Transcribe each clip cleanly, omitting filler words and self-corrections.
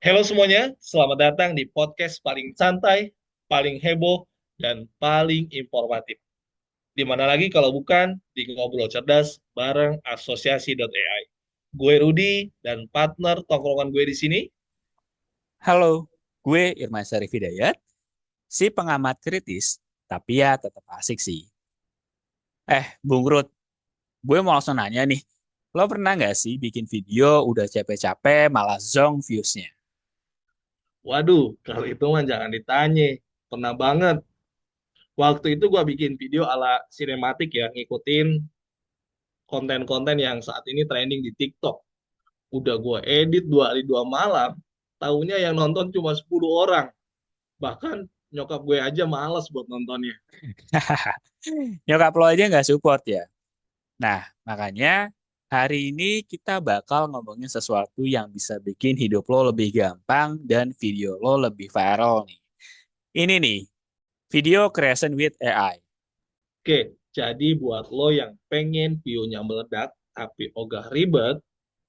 Halo semuanya, selamat datang di podcast paling santai, paling heboh, dan paling informatif. Di mana lagi kalau bukan di Ngobrol Cerdas bareng Asosiasi.ai. Gue Rudi dan partner tongkrongan gue di sini. Halo, gue Irma Syarif Hidayat, si pengamat kritis, tapi ya tetap asik sih. Bung Rut, gue mau langsung nanya nih, lo pernah nggak sih bikin video udah capek-capek malah zong views-nya? Waduh, kalau itu mah jangan ditanya. Pernah banget. Waktu itu gue bikin video ala sinematik ya, ngikutin konten-konten yang saat ini trending di TikTok. Udah gue edit 2 hari 2 malam, taunya yang nonton cuma 10 orang. Bahkan nyokap gue aja males buat nontonnya. Nyokap lo aja nggak support ya? Nah, makanya hari ini kita bakal ngomongin sesuatu yang bisa bikin hidup lo lebih gampang dan video lo lebih viral nih. Ini nih, video creation with AI. Oke, jadi buat lo yang pengen view-nya meledak tapi ogah ribet,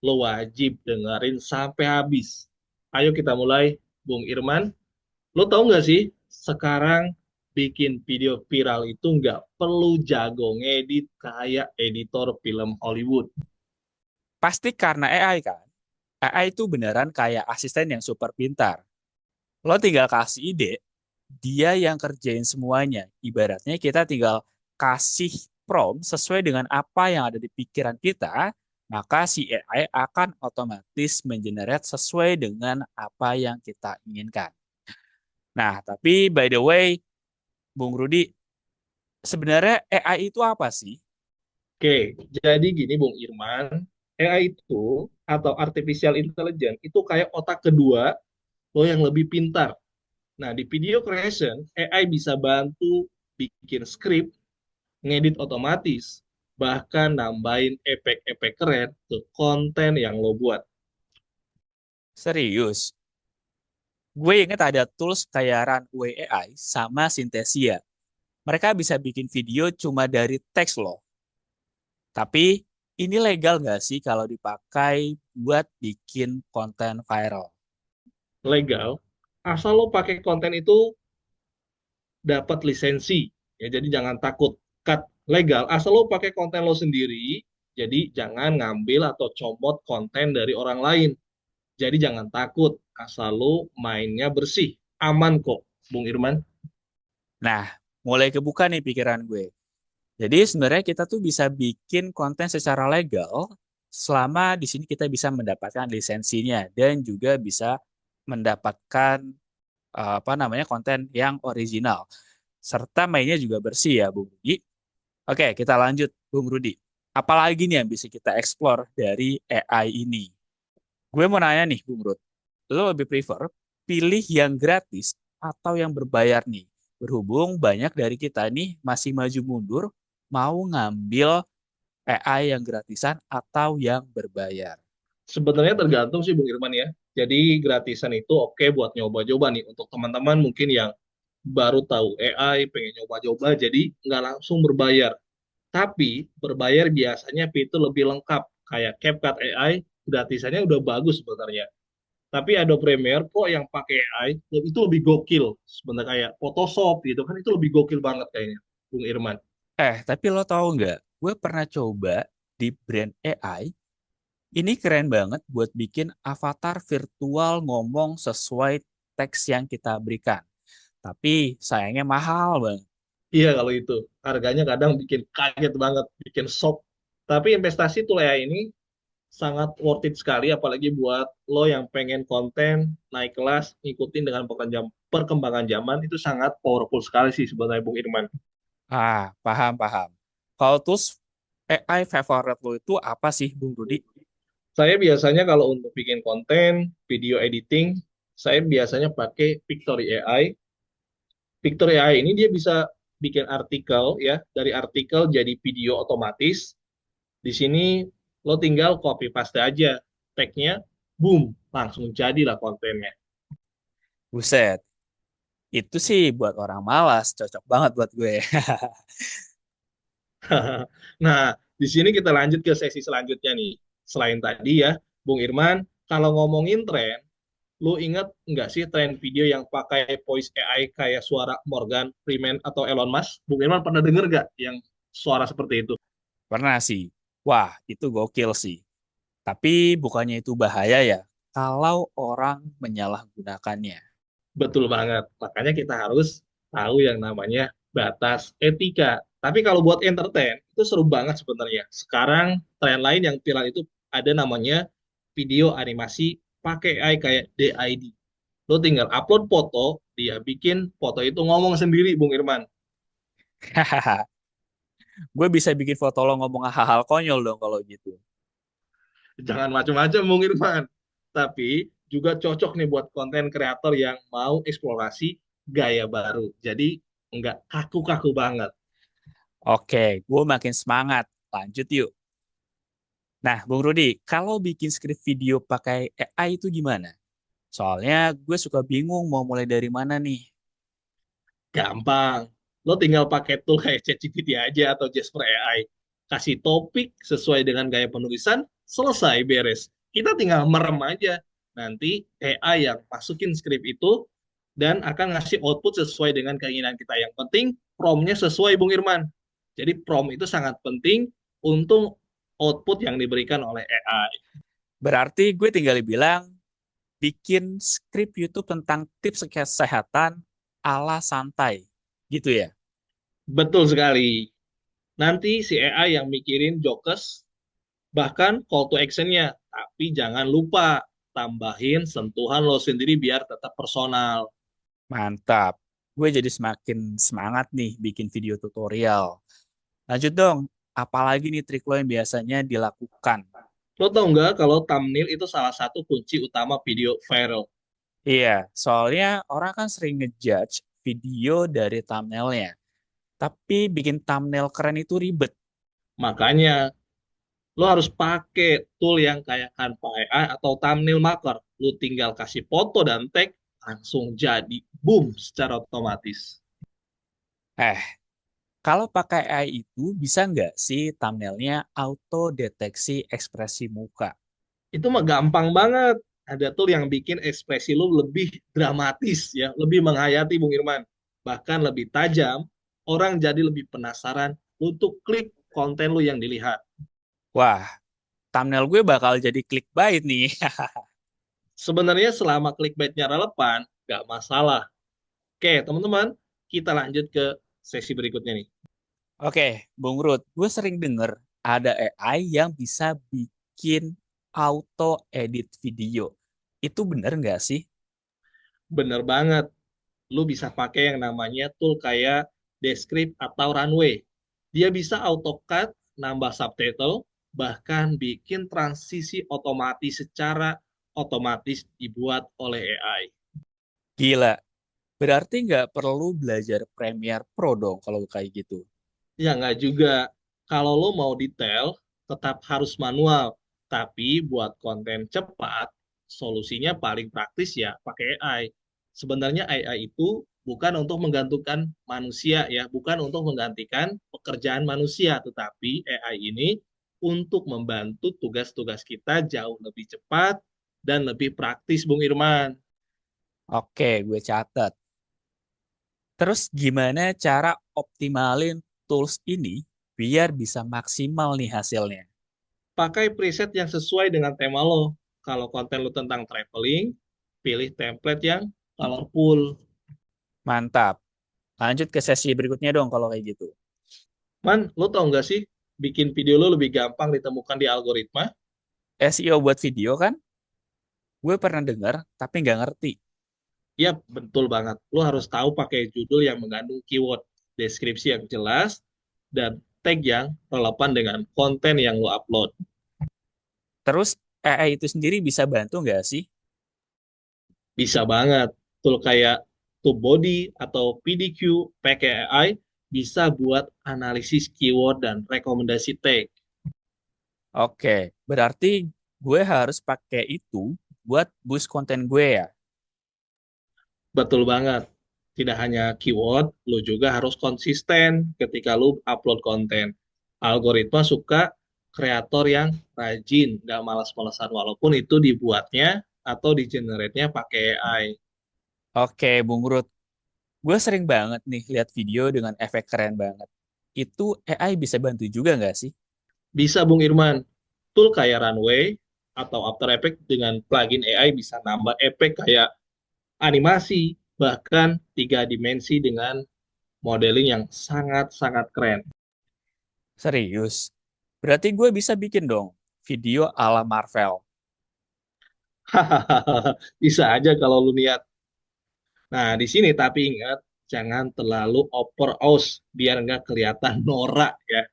lo wajib dengerin sampai habis. Ayo kita mulai, Bung Irman. Lo tahu nggak sih, sekarang bikin video viral itu nggak perlu jago ngedit kayak editor film Hollywood. Pasti karena AI kan? AI itu beneran kayak asisten yang super pintar. Lo tinggal kasih ide, dia yang kerjain semuanya. Ibaratnya kita tinggal kasih prompt sesuai dengan apa yang ada di pikiran kita, maka si AI akan otomatis mengenerate sesuai dengan apa yang kita inginkan. Nah, tapi by the way, Bung Rudi, sebenarnya AI itu apa sih? Oke, jadi gini Bung Irman, AI itu atau artificial intelligence itu kayak otak kedua lo yang lebih pintar. Nah, di video creation, AI bisa bantu bikin skrip, ngedit otomatis, bahkan nambahin efek-efek keren ke konten yang lo buat. Serius, gue inget ada tools kayak Runway AI sama Synthesia. Mereka bisa bikin video cuma dari teks loh. Tapi ini legal nggak sih kalau dipakai buat bikin konten viral? Legal, asal lo pakai konten itu dapat lisensi. Ya, jadi jangan takut. Cut legal, asal lo pakai konten lo sendiri, jadi jangan ngambil atau comot konten dari orang lain. Jadi jangan takut, asal lo mainnya bersih. Aman kok, Bung Irman. Nah, mulai kebuka nih pikiran gue. Jadi sebenarnya kita tuh bisa bikin konten secara legal selama di sini kita bisa mendapatkan lisensinya dan juga bisa mendapatkan apa namanya konten yang original serta mainnya juga bersih ya, Bung Rudi. Oke, kita lanjut, Bung Rudi. Apalagi nih yang bisa kita explore dari AI ini? Gue mau nanya nih, Bung Rud. Lo lebih prefer pilih yang gratis atau yang berbayar nih? Berhubung banyak dari kita nih masih maju mundur mau ngambil AI yang gratisan atau yang berbayar. Sebenarnya tergantung sih Bung Irman ya. Jadi gratisan itu oke buat nyoba-coba nih untuk teman-teman mungkin yang baru tahu AI, pengen nyoba-coba, jadi nggak langsung berbayar. Tapi berbayar biasanya fitur lebih lengkap kayak CapCut AI, gratisannya udah bagus sebenarnya. Tapi Adobe Premiere kok yang pakai AI itu lebih gokil sebenarnya kayak Photoshop gitu kan itu lebih gokil banget kayaknya, Bung Irman. Tapi lo tahu nggak? Gue pernah coba di brand AI. Ini keren banget buat bikin avatar virtual ngomong sesuai teks yang kita berikan. Tapi sayangnya mahal banget. Iya kalau itu harganya kadang bikin kaget banget, bikin shock. Tapi investasi tool AI ini sangat worth it sekali, apalagi buat lo yang pengen konten naik kelas, ngikutin dengan perkembangan zaman itu sangat powerful sekali sih sebenarnya Bung Irman. Paham. Kalau tools AI favorite lo itu apa sih, Bung Rudi? Saya biasanya kalau untuk bikin konten, video editing, saya biasanya pakai Pictory AI. Pictory AI ini dia bisa bikin artikel ya, dari artikel jadi video otomatis. Di sini lo tinggal copy paste aja tagnya, boom, langsung jadilah kontennya. Buset, itu sih buat orang malas, cocok banget buat gue. Nah, di sini kita lanjut ke sesi selanjutnya nih. Selain tadi ya, Bung Irman, kalau ngomongin tren, Lu ingat nggak sih tren video yang pakai voice AI kayak suara Morgan Freeman atau Elon Musk? Bung Irman pernah denger nggak yang suara seperti itu? Pernah sih. Wah, itu gokil sih. Tapi bukannya itu bahaya ya kalau orang menyalahgunakannya. Betul banget. Makanya kita harus tahu yang namanya batas etika. Tapi kalau buat entertain, itu seru banget sebenarnya. Sekarang tren lain yang viral itu ada namanya video animasi pakai AI kayak DID. Lo tinggal upload foto, dia bikin foto itu ngomong sendiri, Bung Irman. Hahaha. Gue bisa bikin foto lo ngomong hal-hal konyol dong kalau gitu. Jangan macam-macam, Bung Irman. Tapi juga cocok nih buat konten kreator yang mau eksplorasi gaya baru. Jadi nggak kaku-kaku banget. Oke, gue makin semangat. Lanjut yuk. Nah, Bung Rudi, kalau bikin skrip video pakai AI itu gimana? Soalnya gue suka bingung mau mulai dari mana nih. Gampang. Lo tinggal pakai tool kayak ChatGPT aja atau Jasper AI. Kasih topik sesuai dengan gaya penulisan, selesai beres. Kita tinggal merem aja. Nanti AI yang masukin skrip itu dan akan ngasih output sesuai dengan keinginan kita. Yang penting prompt-nya sesuai, Bung Irman. Jadi prompt itu sangat penting untuk output yang diberikan oleh AI. Berarti gue tinggal bilang bikin skrip YouTube tentang tips kesehatan ala santai. Gitu ya? Betul sekali. Nanti si AI yang mikirin jokes, bahkan call to action-nya. Tapi jangan lupa tambahin sentuhan lo sendiri biar tetap personal. Mantap. Gue jadi semakin semangat nih bikin video tutorial. Lanjut dong, apalagi nih trik lo yang biasanya dilakukan? Lo tau nggak kalau thumbnail itu salah satu kunci utama video viral? Iya, soalnya orang kan sering ngejudge video dari thumbnailnya. Tapi bikin thumbnail keren itu ribet. Makanya lo harus pakai tool yang kayak Canva AI atau thumbnail maker. Lo tinggal kasih foto dan tag, langsung jadi boom secara otomatis. Eh, kalau pakai AI itu bisa nggak sih thumbnailnya auto deteksi ekspresi muka? Itu mah gampang banget. Ada tool yang bikin ekspresi lo lebih dramatis ya, lebih menghayati Bung Irman. Bahkan lebih tajam, orang jadi lebih penasaran untuk klik konten lo yang dilihat. Wah, thumbnail gue bakal jadi clickbait nih. Sebenarnya selama clickbaitnya relevan, nggak masalah. Oke, teman-teman, kita lanjut ke sesi berikutnya nih. Oke, Bung Rut, gue sering denger ada AI yang bisa bikin auto edit video. Itu bener nggak sih? Bener banget, lu bisa pakai yang namanya tool kayak Descript atau Runway. Dia bisa AutoCAD, nambah subtitle, bahkan bikin transisi otomatis secara otomatis dibuat oleh AI. Gila, berarti nggak perlu belajar Premiere Pro dong kalau kayak gitu. Ya nggak juga, kalau lo mau detail, tetap harus manual. Tapi buat konten cepat, solusinya paling praktis ya pakai AI. Sebenarnya AI itu bukan untuk menggantungkan manusia ya, bukan untuk menggantikan pekerjaan manusia, tetapi AI ini untuk membantu tugas-tugas kita jauh lebih cepat dan lebih praktis, Bung Irman. Oke, gue catat. Terus gimana cara optimalin tools ini biar bisa maksimal nih hasilnya? Pakai preset yang sesuai dengan tema lo. Kalau konten lo tentang traveling, pilih template yang colorful. Mantap. Lanjut ke sesi berikutnya dong kalau kayak gitu. Man, lo tau nggak sih, bikin video lo lebih gampang ditemukan di algoritma? SEO buat video kan? Gue pernah dengar, tapi nggak ngerti. Ya, betul banget. Lo harus tahu pakai judul yang mengandung keyword, deskripsi yang jelas, dan tag yang relevan dengan konten yang lo upload. Terus AI itu sendiri bisa bantu nggak sih? Bisa banget. Tool kayak TubeBuddy atau PDQ pakai AI bisa buat analisis keyword dan rekomendasi tag. Oke, berarti gue harus pakai itu buat boost konten gue ya. Betul banget. Tidak hanya keyword, lu juga harus konsisten ketika lu upload konten. Algoritma suka kreator yang rajin, nggak malas-malasan, walaupun itu dibuatnya atau di generate-nya pakai AI. Oke, Bung Rut. Gue sering banget nih lihat video dengan efek keren banget. Itu AI bisa bantu juga nggak sih? Bisa Bung Irman, tool kayak Runway atau After Effects dengan plugin AI bisa nambah efek kayak animasi, bahkan tiga dimensi dengan modeling yang sangat-sangat keren. Serius? Berarti gue bisa bikin dong video ala Marvel. Hahaha, bisa aja kalau lu niat. Nah, di sini tapi ingat, jangan terlalu over aus biar nggak kelihatan norak ya.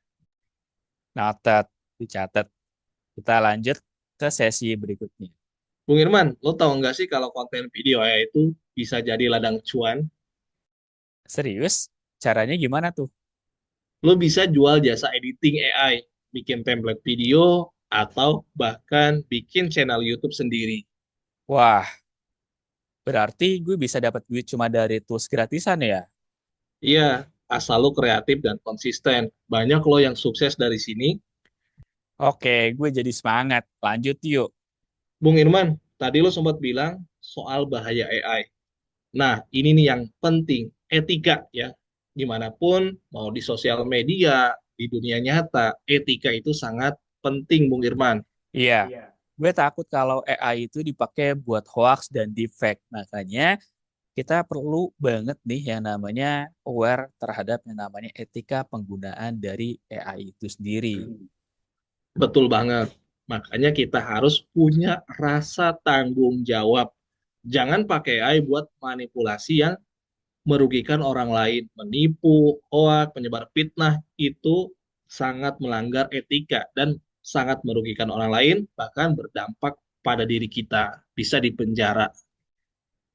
Noted, dicatat. Kita lanjut ke sesi berikutnya. Bung Irman, lo tahu nggak sih kalau konten video ya itu bisa jadi ladang cuan? Serius? Caranya gimana tuh? Lo bisa jual jasa editing AI, bikin template video, atau bahkan bikin channel YouTube sendiri. Wah, berarti gue bisa dapat duit cuma dari tools gratisan ya? Iya, asal lo kreatif dan konsisten. Banyak lo yang sukses dari sini. Oke, gue jadi semangat. Lanjut yuk. Bung Irman, tadi lo sempat bilang soal bahaya AI. Nah, ini nih yang penting, etika ya. Dimanapun, mau di sosial media, di dunia nyata, etika itu sangat penting, Bung Irman. Iya, gue takut kalau AI itu dipakai buat hoax dan deepfake. Makanya kita perlu banget nih yang namanya aware terhadap yang namanya etika penggunaan dari AI itu sendiri. Betul banget. Makanya kita harus punya rasa tanggung jawab. Jangan pakai AI buat manipulasi yang merugikan orang lain, menipu, hoak, penyebar fitnah, itu sangat melanggar etika dan sangat merugikan orang lain, bahkan berdampak pada diri kita, bisa dipenjara.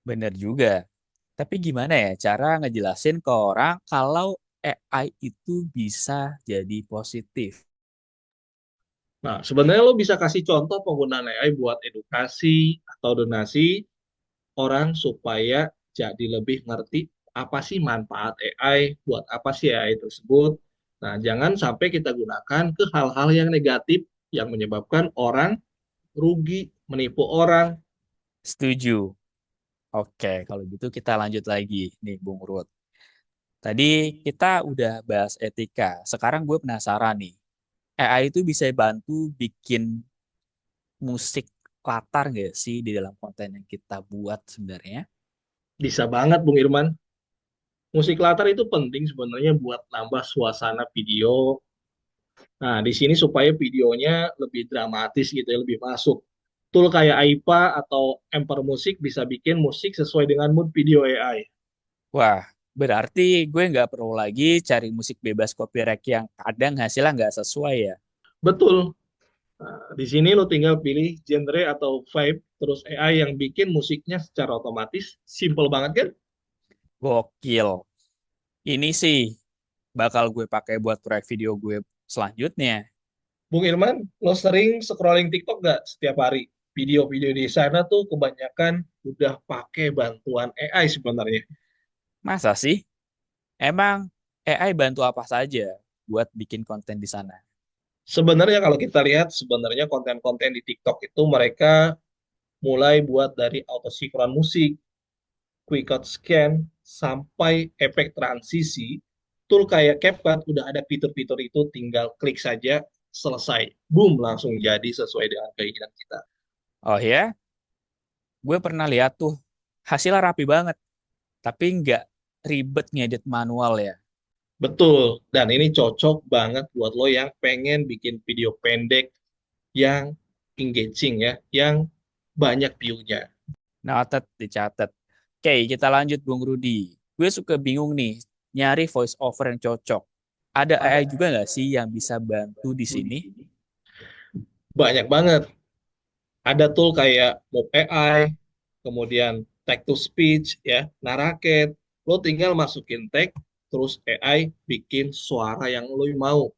Bener juga. Tapi gimana ya cara ngejelasin ke orang kalau AI itu bisa jadi positif? Nah, sebenarnya lo bisa kasih contoh penggunaan AI buat edukasi atau donasi orang supaya jadi lebih ngerti apa sih manfaat AI, buat apa sih AI tersebut. Nah, jangan sampai kita gunakan ke hal-hal yang negatif yang menyebabkan orang rugi, menipu orang. Setuju. Oke, kalau gitu kita lanjut lagi nih, Bung Rut. Tadi kita udah bahas etika. Sekarang gue penasaran nih. AI itu bisa bantu bikin musik latar nggak sih di dalam konten yang kita buat sebenarnya? Bisa banget, Bung Irman. Musik latar itu penting sebenarnya buat nambah suasana video. Nah, di sini supaya videonya lebih dramatis gitu ya, lebih masuk. Tool kayak Aipa atau Emper Musik bisa bikin musik sesuai dengan mood video AI. Wah, berarti gue nggak perlu lagi cari musik bebas copyright yang kadang hasilnya nggak sesuai ya. Betul. Nah, di sini lo tinggal pilih genre atau vibe, terus AI yang bikin musiknya secara otomatis. Simple banget kan? Gokil. Ini sih bakal gue pakai buat proyek video gue selanjutnya. Bung Irman, lo sering scrolling TikTok nggak setiap hari? Video-video di sana tuh kebanyakan udah pakai bantuan AI sebenarnya. Masa sih? Emang AI bantu apa saja buat bikin konten di sana? Sebenarnya kalau kita lihat, sebenarnya konten-konten di TikTok itu mereka mulai buat dari auto sinkron musik, quick cut scan, sampai efek transisi. Tool kayak CapCut udah ada fitur-fitur itu, tinggal klik saja, selesai. Boom, langsung jadi sesuai dengan keinginan kita. Oh ya, gue pernah lihat tuh hasilnya rapi banget, tapi nggak ribet ngedit manual ya. Betul, dan ini cocok banget buat lo yang pengen bikin video pendek yang engaging ya, yang banyak view-nya. Noted, dicatat. Oke, kita lanjut Bung Rudi. Gue suka bingung nih, nyari voice over yang cocok. Ada AI juga nggak sih yang bisa bantu di sini? Banyak banget. Ada tool kayak Mob AI, kemudian text to speech, ya, Narrate. Lo tinggal masukin tag, terus AI bikin suara yang lo mau.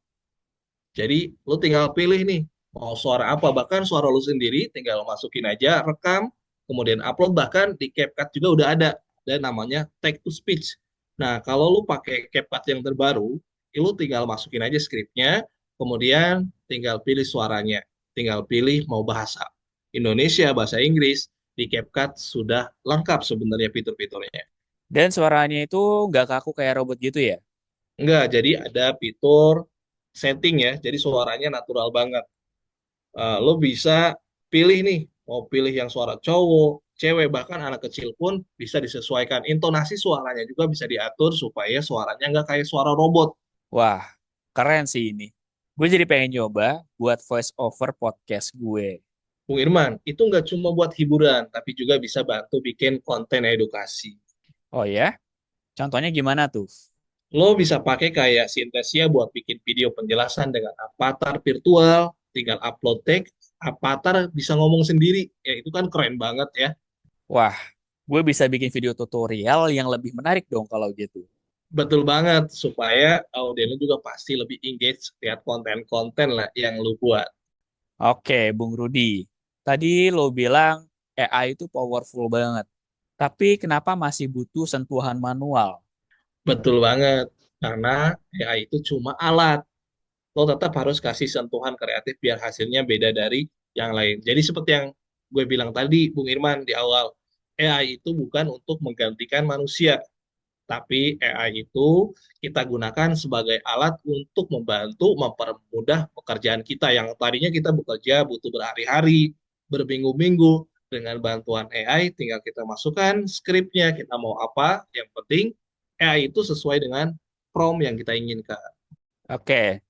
Jadi lo tinggal pilih nih, mau suara apa. Bahkan suara lo sendiri tinggal masukin aja, rekam, kemudian upload. Bahkan di CapCut juga udah ada namanya text to speech. Nah, kalau lo pakai CapCut yang terbaru, lo tinggal masukin aja skripnya, kemudian tinggal pilih suaranya. Tinggal pilih mau bahasa Indonesia, bahasa Inggris, di CapCut sudah lengkap sebenarnya fitur-fiturnya. Dan suaranya itu nggak kaku kayak robot gitu ya? Enggak, jadi ada fitur setting ya, jadi suaranya natural banget. Lo bisa pilih nih, mau pilih yang suara cowok, cewek, bahkan anak kecil pun bisa disesuaikan. Intonasi suaranya juga bisa diatur supaya suaranya nggak kayak suara robot. Wah, keren sih ini. Gue jadi pengen nyoba buat voice over podcast gue. Bung Irman, itu nggak cuma buat hiburan, tapi juga bisa bantu bikin konten edukasi. Oh ya? Contohnya gimana tuh? Lo bisa pakai kayak Synthesia buat bikin video penjelasan dengan avatar virtual, tinggal upload teks, avatar bisa ngomong sendiri. Ya itu kan keren banget ya. Wah, gue bisa bikin video tutorial yang lebih menarik dong kalau gitu. Betul banget, supaya audiens lo juga pasti lebih engage lihat konten-konten lah yang lo buat. Oke, Bung Rudi. Tadi lo bilang AI itu powerful banget. Tapi kenapa masih butuh sentuhan manual? Betul banget, karena AI itu cuma alat. Lo tetap harus kasih sentuhan kreatif biar hasilnya beda dari yang lain. Jadi seperti yang gue bilang tadi, Bung Irman, di awal, AI itu bukan untuk menggantikan manusia, tapi AI itu kita gunakan sebagai alat untuk membantu mempermudah pekerjaan kita yang tadinya kita bekerja butuh berhari-hari, berminggu-minggu. Dengan bantuan AI, tinggal kita masukkan skripnya, kita mau apa, yang penting AI itu sesuai dengan prompt yang kita inginkan. Oke,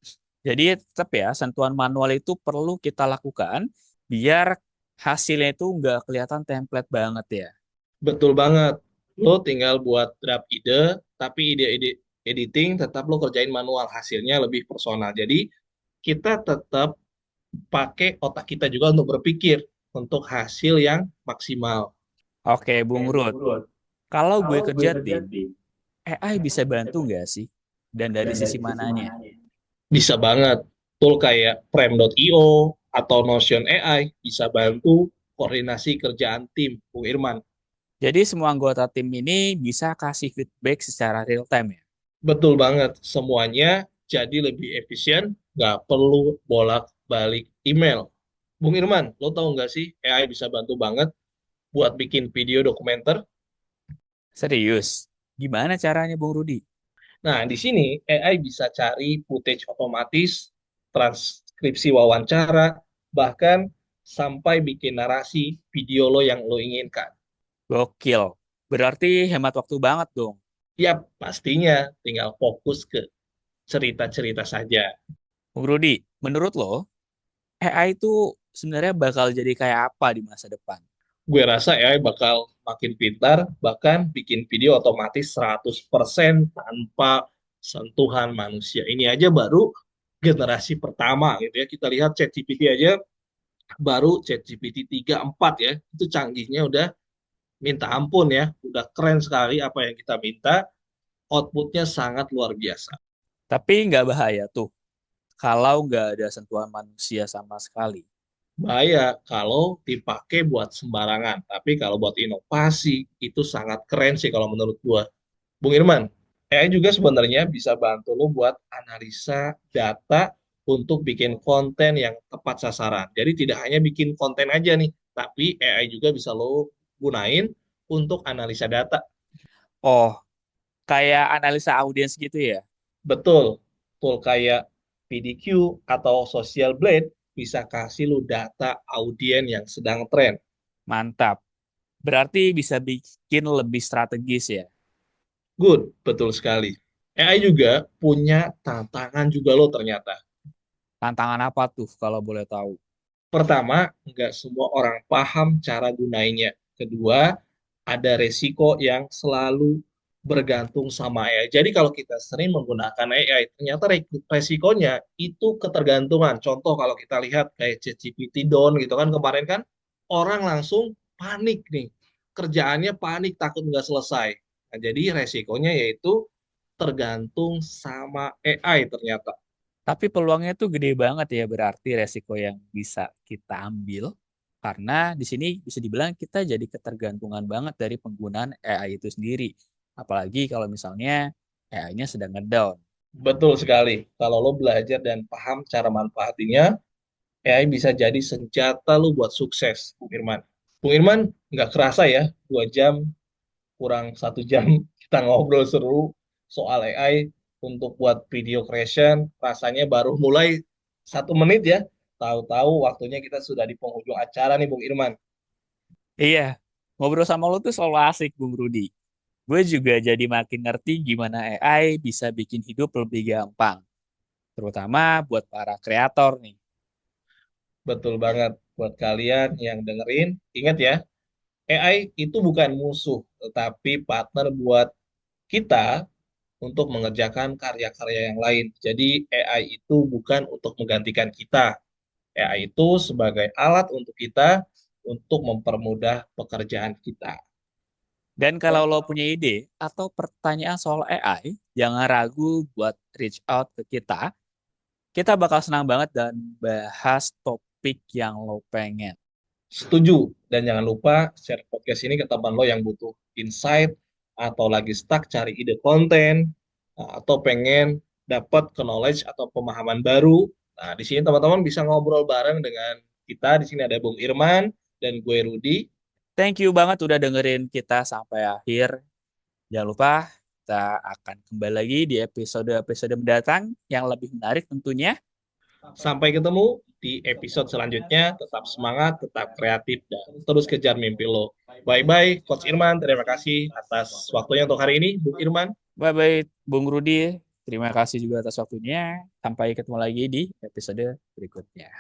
jadi tetap ya, sentuhan manual itu perlu kita lakukan biar hasilnya itu nggak kelihatan template banget ya. Betul banget. Lo tinggal buat draft ide, tapi ide-ide editing tetap lo kerjain manual, hasilnya lebih personal. Jadi kita tetap pakai otak kita juga untuk berpikir untuk hasil yang maksimal. Oke, Bung Rud. Kalau gue kerja tim, AI bisa bantu nggak sih? Dan dari sisi mananya? Bisa banget. Tool kayak Frame.io atau Notion AI bisa bantu koordinasi kerjaan tim, Bung Irman. Jadi semua anggota tim ini bisa kasih feedback secara real time ya. Betul banget. Semuanya jadi lebih efisien, nggak perlu bolak-balik email. Bung Irman, lo tahu nggak sih AI bisa bantu banget buat bikin video dokumenter? Serius? Gimana caranya, Bung Rudi? Nah, di sini AI bisa cari footage otomatis, transkripsi wawancara, bahkan sampai bikin narasi video lo yang lo inginkan. Gokil. Berarti hemat waktu banget dong. Ya, pastinya tinggal fokus ke cerita-cerita saja. Bung Rudi, menurut lo, AI itu sebenarnya bakal jadi kayak apa di masa depan? Gue rasa AI bakal makin pintar, bahkan bikin video otomatis 100% tanpa sentuhan manusia. Ini aja baru generasi pertama gitu ya. Kita lihat ChatGPT aja baru ChatGPT 3 4 ya. Itu canggihnya udah minta ampun ya. Udah keren sekali apa yang kita minta. Outputnya sangat luar biasa. Tapi nggak bahaya tuh kalau nggak ada sentuhan manusia sama sekali. Bahaya kalau dipakai buat sembarangan. Tapi kalau buat inovasi itu sangat keren sih kalau menurut gua. Bung Irman, AI juga sebenarnya bisa bantu lo buat analisa data untuk bikin konten yang tepat sasaran. Jadi tidak hanya bikin konten aja nih, tapi AI juga bisa lo gunain untuk analisa data. Oh, kayak analisa audiens gitu ya? Betul, tool kayak PDQ atau Social Blade bisa kasih lo data audiens yang sedang tren. Mantap. Berarti bisa bikin lebih strategis ya. Good, betul sekali. AI juga punya tantangan juga lo ternyata. Tantangan apa tuh kalau boleh tahu? Pertama, nggak semua orang paham cara gunainnya. Kedua, ada resiko yang selalu bergantung sama AI. Jadi kalau kita sering menggunakan AI, ternyata resikonya itu ketergantungan. Contoh kalau kita lihat kayak ChatGPT down gitu kan kemarin kan orang langsung panik nih. Kerjaannya panik, takut nggak selesai. Nah, jadi resikonya yaitu tergantung sama AI ternyata. Tapi peluangnya tuh gede banget ya berarti resiko yang bisa kita ambil. Karena di sini bisa dibilang kita jadi ketergantungan banget dari penggunaan AI itu sendiri. Apalagi kalau misalnya AI-nya sedang ngedown. Betul sekali. Kalau lo belajar dan paham cara manfaatinya, AI bisa jadi senjata lo buat sukses, Bu Firman. Bung Irman, nggak kerasa ya, 2 jam kurang 1 jam kita ngobrol seru soal AI untuk buat video creation. Rasanya baru mulai 1 menit ya. Tahu-tahu waktunya kita sudah di penghujung acara nih, Bung Irman. Iya, ngobrol sama lo tuh selalu asik, Bung Rudi. Gue juga jadi makin ngerti gimana AI bisa bikin hidup lebih gampang, terutama buat para kreator nih. Betul banget. Buat kalian yang dengerin, ingat ya, AI itu bukan musuh, tetapi partner buat kita untuk mengerjakan karya-karya yang lain. Jadi AI itu bukan untuk menggantikan kita. AI itu sebagai alat untuk kita untuk mempermudah pekerjaan kita. Dan kalau lo punya ide atau pertanyaan soal AI, jangan ragu buat reach out ke kita. Kita bakal senang banget dan bahas topik yang lo pengen. Setuju. Dan jangan lupa share podcast ini ke teman lo yang butuh insight atau lagi stuck cari ide konten atau pengen dapat knowledge atau pemahaman baru. Nah, di sini teman-teman bisa ngobrol bareng dengan kita. Di sini ada Bung Irman dan gue Rudi. Thank you banget udah dengerin kita sampai akhir. Jangan lupa kita akan kembali lagi di episode-episode mendatang yang lebih menarik tentunya. Sampai ketemu di episode selanjutnya. Tetap semangat, tetap kreatif, dan terus kejar mimpi lo. Bye-bye, Coach Irman. Terima kasih atas waktunya untuk hari ini, Bung Irman. Bye-bye, Bung Rudi. Terima kasih juga atas waktunya. Sampai ketemu lagi di episode berikutnya.